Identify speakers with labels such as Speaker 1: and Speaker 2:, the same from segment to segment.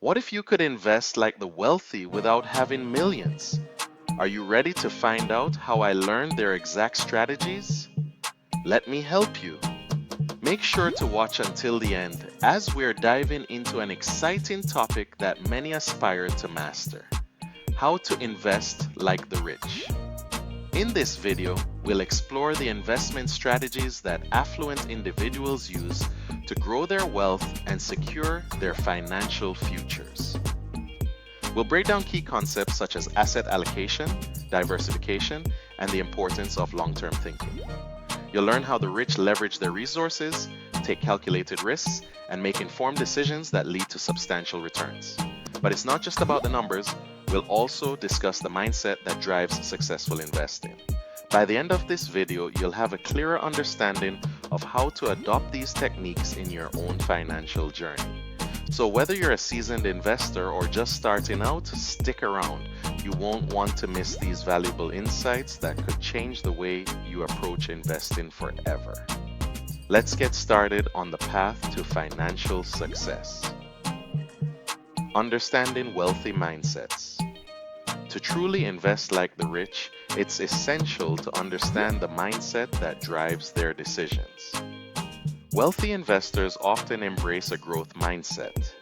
Speaker 1: What if you could invest like the wealthy without having millions? Are you ready to find out how I learned their exact strategies? Let me help you. Make sure to watch until the end as we're diving into an exciting topic that many aspire to master: how to invest like the rich. In this video, we'll explore the investment strategies that affluent individuals use to grow their wealth and secure their financial futures. We'll break down key concepts such as asset allocation, diversification, and the importance of long-term thinking. You'll learn how the rich leverage their resources, take calculated risks, and make informed decisions that lead to substantial returns. But it's not just about the numbers. We'll also discuss the mindset that drives successful investing. By the end of this video, you'll have a clearer understanding of how to adopt these techniques in your own financial journey. So whether you're a seasoned investor or just starting out, stick around. You won't want to miss these valuable insights that could change the way you approach investing forever. Let's get started on the path to financial success. Understanding wealthy mindsets. To truly invest like the rich, it's essential to understand the mindset that drives their decisions. Wealthy investors often embrace a growth mindset,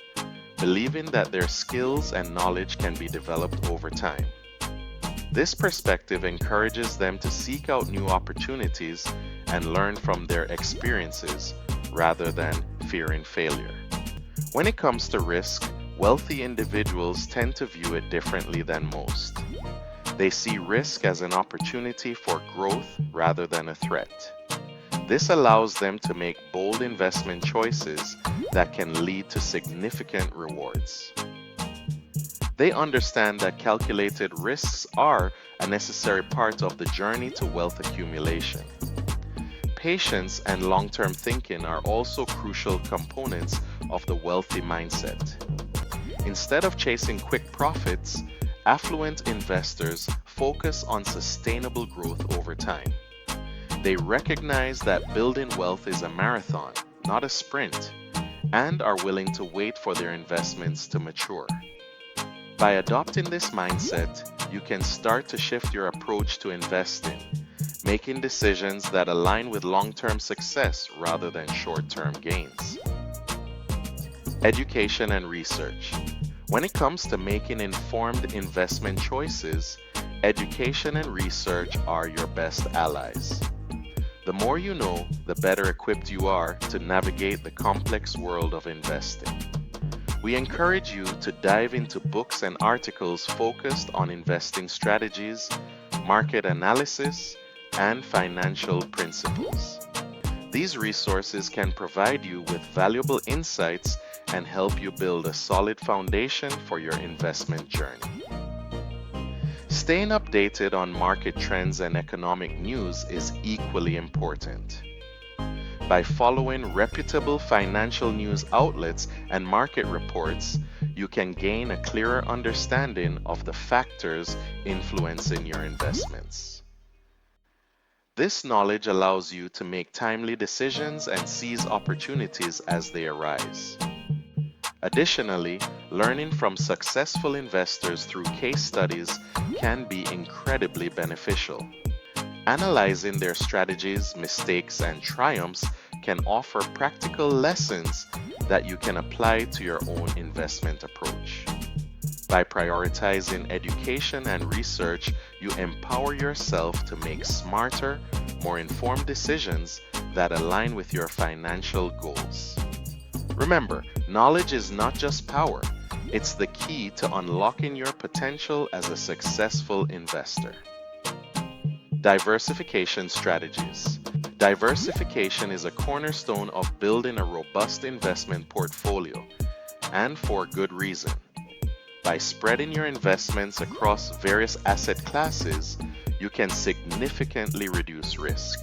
Speaker 1: believing that their skills and knowledge can be developed over time. This perspective encourages them to seek out new opportunities and learn from their experiences rather than fearing failure. When it comes to risk, wealthy individuals tend to view it differently than most. They see risk as an opportunity for growth rather than a threat. This allows them to make bold investment choices that can lead to significant rewards. They understand that calculated risks are a necessary part of the journey to wealth accumulation. Patience and long-term thinking are also crucial components of the wealthy mindset. Instead of chasing quick profits, affluent investors focus on sustainable growth over time. They recognize that building wealth is a marathon, not a sprint, and are willing to wait for their investments to mature. By adopting this mindset, you can start to shift your approach to investing, making decisions that align with long-term success rather than short-term gains. Education and research. When it comes to making informed investment choices, education and research are your best allies. The more you know, the better equipped you are to navigate the complex world of investing. We encourage you to dive into books and articles focused on investing strategies, market analysis, and financial principles. These resources can provide you with valuable insights and help you build a solid foundation for your investment journey. Staying updated on market trends and economic news is equally important. By following reputable financial news outlets and market reports, you can gain a clearer understanding of the factors influencing your investments. This knowledge allows you to make timely decisions and seize opportunities as they arise. Additionally, learning from successful investors through case studies can be incredibly beneficial. Analyzing their strategies, mistakes, and triumphs can offer practical lessons that you can apply to your own investment approach. By prioritizing education and research, you empower yourself to make smarter, more informed decisions that align with your financial goals. Remember, knowledge is not just power, it's the key to unlocking your potential as a successful investor. Diversification strategies. Diversification is a cornerstone of building a robust investment portfolio, and for good reason. By spreading your investments across various asset classes, you can significantly reduce risk.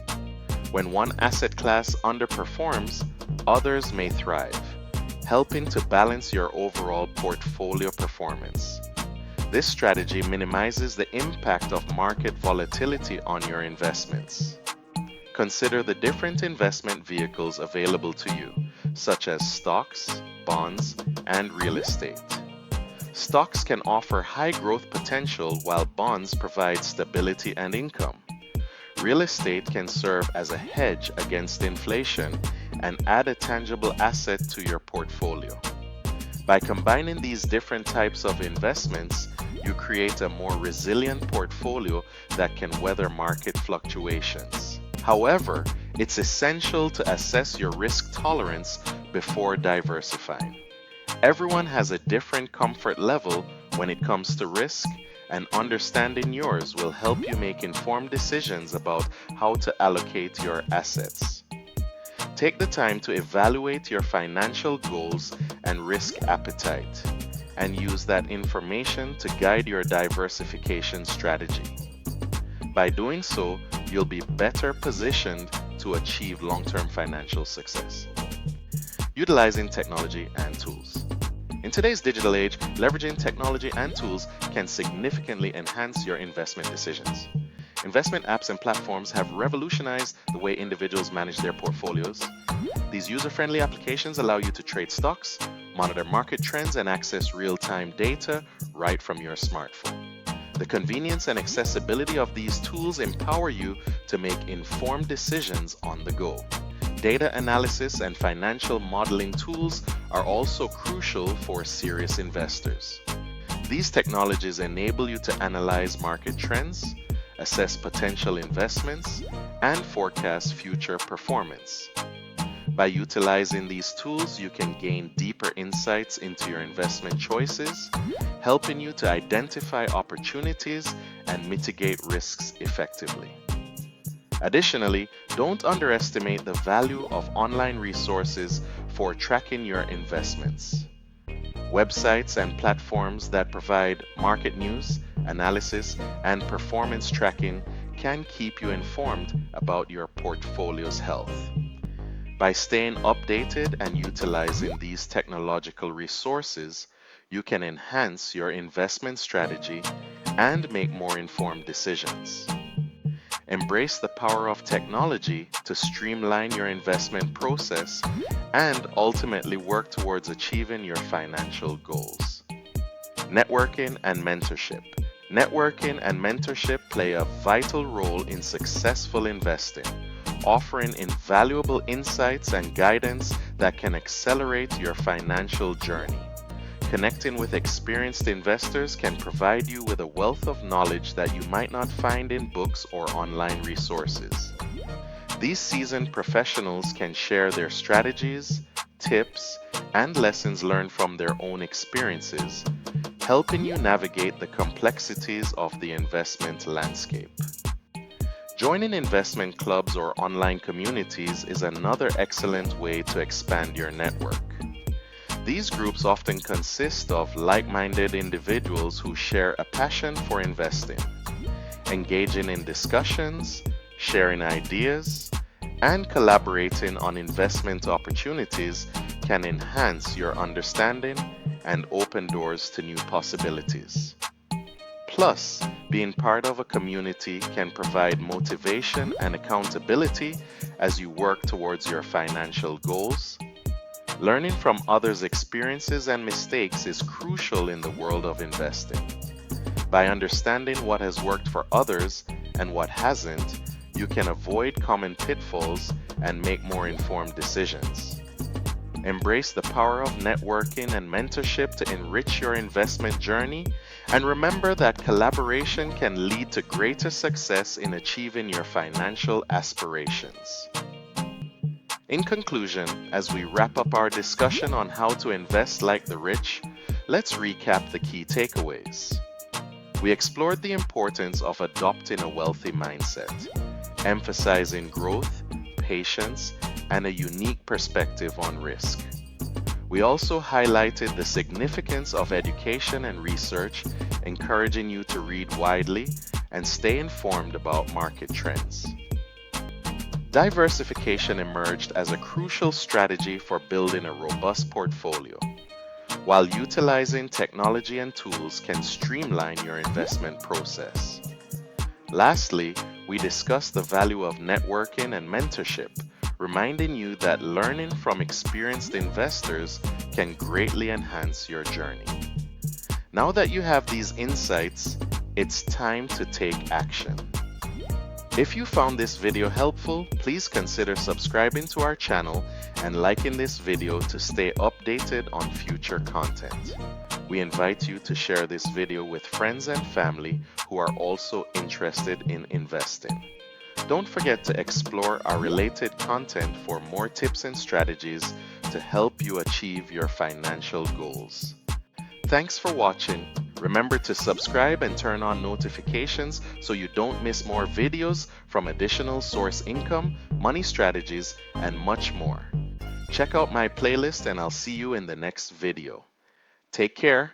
Speaker 1: When one asset class underperforms, others may thrive, helping to balance your overall portfolio performance. This strategy minimizes the impact of market volatility on your investments. Consider the different investment vehicles available to you, such as stocks, bonds, and real estate. Stocks can offer high growth potential while bonds provide stability and income. Real estate can serve as a hedge against inflation and add a tangible asset to your portfolio. By combining these different types of investments, you create a more resilient portfolio that can weather market fluctuations. However, it's essential to assess your risk tolerance before diversifying. Everyone has a different comfort level when it comes to risk, and understanding yours will help you make informed decisions about how to allocate your assets. Take the time to evaluate your financial goals and risk appetite, and use that information to guide your diversification strategy. By doing so, you'll be better positioned to achieve long-term financial success. Utilizing technology and tools. In today's digital age, leveraging technology and tools can significantly enhance your investment decisions. Investment apps and platforms have revolutionized the way individuals manage their portfolios. These user-friendly applications allow you to trade stocks, monitor market trends, and access real-time data right from your smartphone. The convenience and accessibility of these tools empower you to make informed decisions on the go. Data analysis and financial modeling tools are also crucial for serious investors. These technologies enable you to analyze market trends, assess potential investments, and forecast future performance. By utilizing these tools, you can gain deeper insights into your investment choices, helping you to identify opportunities and mitigate risks effectively. Additionally, don't underestimate the value of online resources for tracking your investments. Websites and platforms that provide market news, analysis, and performance tracking can keep you informed about your portfolio's health. By staying updated and utilizing these technological resources, you can enhance your investment strategy and make more informed decisions. Embrace the power of technology to streamline your investment process and ultimately work towards achieving your financial goals. Networking and mentorship. Networking and mentorship play a vital role in successful investing, offering invaluable insights and guidance that can accelerate your financial journey. Connecting with experienced investors can provide you with a wealth of knowledge that you might not find in books or online resources. These seasoned professionals can share their strategies, tips, and lessons learned from their own experiences, helping you navigate the complexities of the investment landscape. Joining investment clubs or online communities is another excellent way to expand your network. These groups often consist of like-minded individuals who share a passion for investing. Engaging in discussions, sharing ideas, and collaborating on investment opportunities can enhance your understanding and open doors to new possibilities. Plus, being part of a community can provide motivation and accountability as you work towards your financial goals. Learning from others' experiences and mistakes is crucial in the world of investing. By understanding what has worked for others and what hasn't, you can avoid common pitfalls and make more informed decisions. Embrace the power of networking and mentorship to enrich your investment journey, and remember that collaboration can lead to greater success in achieving your financial aspirations. In conclusion, as we wrap up our discussion on how to invest like the rich, let's recap the key takeaways. We explored the importance of adopting a wealthy mindset, emphasizing growth, patience, and a unique perspective on risk. We also highlighted the significance of education and research, encouraging you to read widely and stay informed about market trends. Diversification emerged as a crucial strategy for building a robust portfolio, while utilizing technology and tools can streamline your investment process. Lastly, we discussed the value of networking and mentorship, reminding you that learning from experienced investors can greatly enhance your journey. Now that you have these insights, it's time to take action. If you found this video helpful, please consider subscribing to our channel and liking this video to stay updated on future content. We invite you to share this video with friends and family who are also interested in investing. Don't forget to explore our related content for more tips and strategies to help you achieve your financial goals. Thanks for watching. Remember to subscribe and turn on notifications so you don't miss more videos from additional source income, money strategies, and much more. Check out my playlist and I'll see you in the next video. Take care.